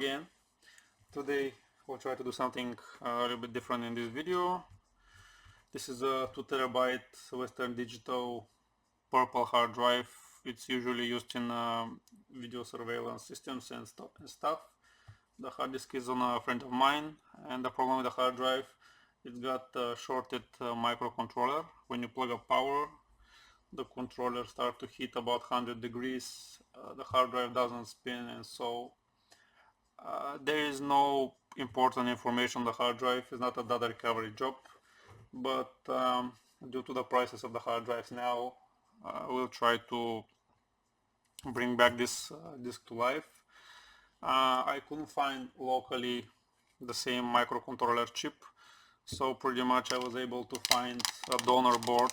again. Today we'll try to do something a little bit different in this video. This is a 2 terabyte Western Digital purple hard drive. It's usually used in video surveillance systems and stuff. The hard disk is on a friend of mine, and the problem with the hard drive, it's got a shorted microcontroller. When you plug up power, the controller starts to hit about 100 degrees. The hard drive doesn't spin, and so there is no important information on the hard drive. It's not a data recovery job, but due to the prices of the hard drives now, we'll try to bring back this disk to life. I couldn't find locally the same microcontroller chip, so pretty much I was able to find a donor board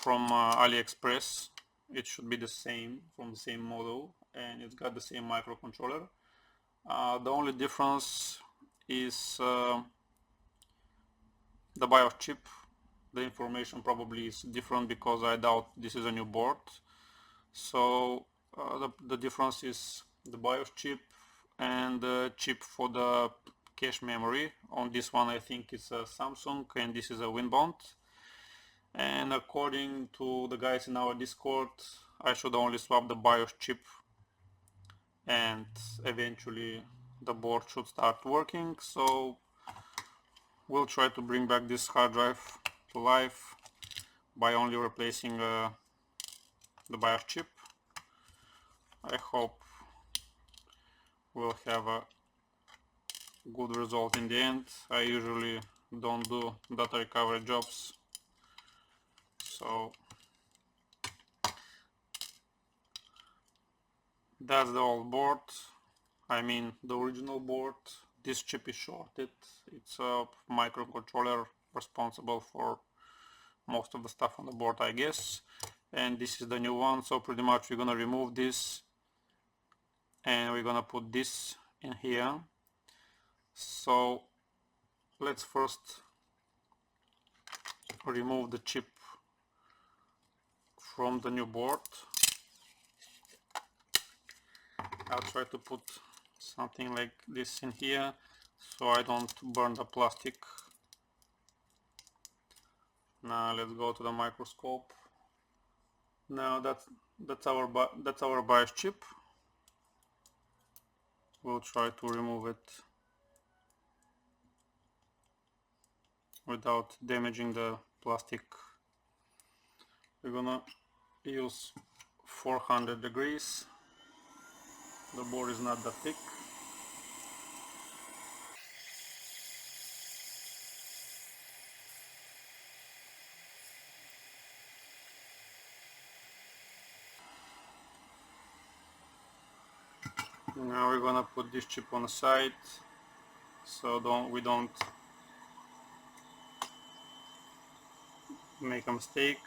from AliExpress. It should be the same, from the same model, and it's got the same microcontroller. The only difference is the BIOS chip. The information probably is different because I doubt this is a new board. So the difference is the BIOS chip and the chip for the cache memory. On this one I think it's a Samsung and this is a Winbound. And according to the guys in our Discord, I should only swap the BIOS chip and eventually the board should start working. So we'll try to bring back this hard drive to life by only replacing the BIOS chip. I hope we'll have a good result in the end. I usually don't do data recovery jobs, so that's the old board. I mean the original board. This chip is shorted. It's a microcontroller responsible for most of the stuff on the board, I guess. And this is the new one, so pretty much we're gonna remove this and we're gonna put this in here. So let's first remove the chip from the new board. I'll try to put something like this in here so I don't burn the plastic. Now let's go to the microscope. Now that's our BIOS chip. We'll try to remove it without damaging the plastic. We're gonna use 400 degrees. The board is not that thick. Now we're gonna put this chip on the side so we don't make a mistake.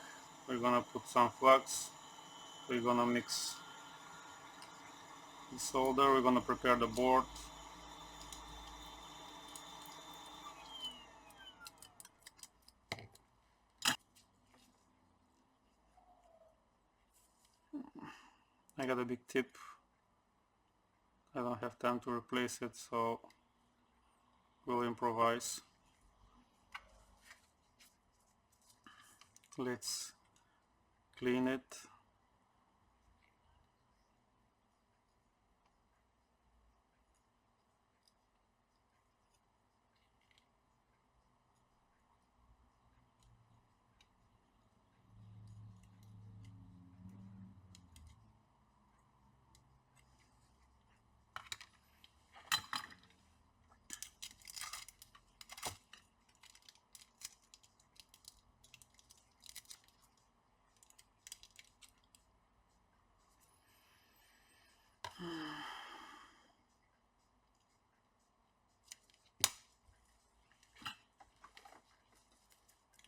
We're gonna put some flux. We're gonna mix the solder. We're gonna prepare the board. I got a big tip. I don't have time to replace it, so we'll improvise. Let's clean it.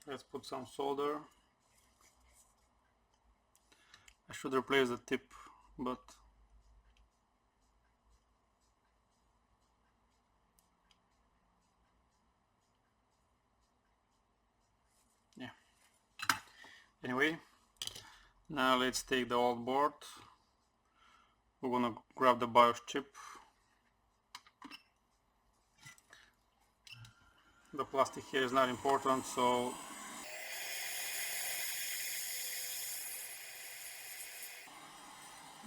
Let's put some solder. I should replace the tip, but yeah. Anyway, now let's take the old board. We're gonna grab the BIOS chip The plastic here is not important, so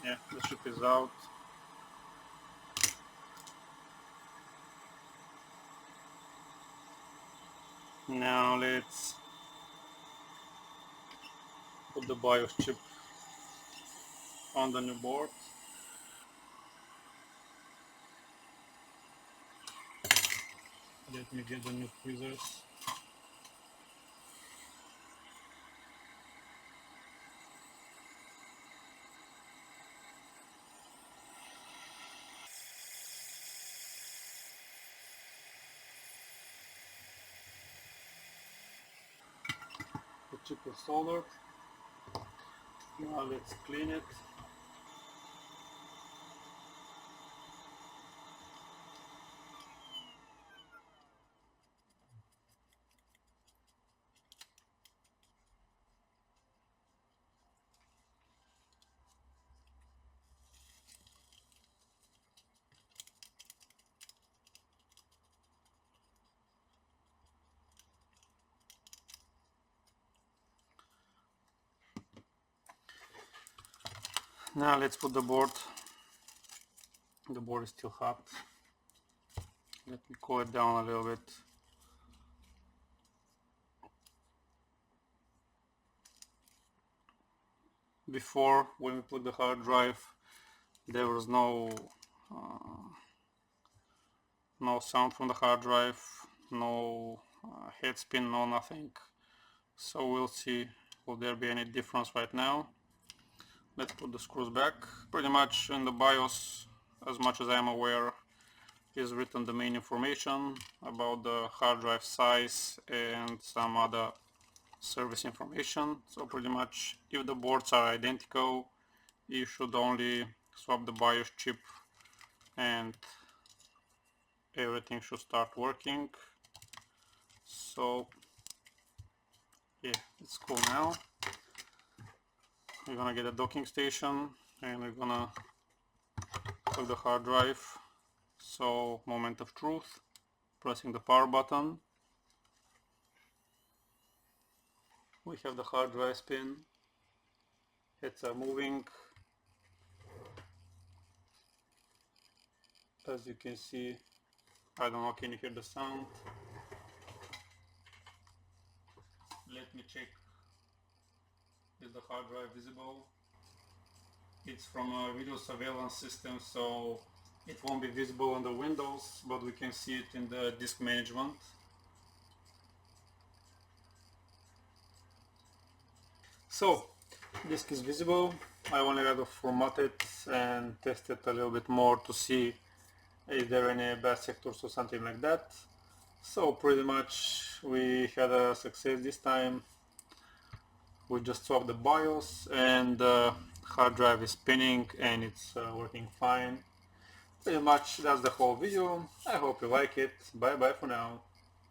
yeah, the chip is out. Now let's put the BIOS chip on the new board. Let me get the new tweezers. The chip is soldered. Now let's clean it. Now let's put the board. The board is still hot. Let me cool it down a little bit. Before, when we put the hard drive, there was no sound from the hard drive, no head spin, no nothing. So we'll see, will there be any difference right now. Let's put the screws back. Pretty much in the BIOS, as much as I'm aware, is written the main information about the hard drive size and some other service information. So pretty much if the boards are identical, you should only swap the BIOS chip and everything should start working. So yeah, it's cool now. We're gonna get a docking station and we're gonna plug the hard drive. So moment of truth, pressing the power button. We have the hard drive spin, heads are moving. As you can see, I don't know, can you hear the sound? Let me check, is the hard drive visible? It's from a video surveillance system, so it won't be visible on the windows, but we can see it in the disk management. So, disk is visible. I only had to format it and test it a little bit more to see if there are any bad sectors or something like that. So pretty much we had a success this time. We just swapped the BIOS and the hard drive is spinning and it's working fine. Pretty much that's the whole video. I hope you like it. Bye bye for now.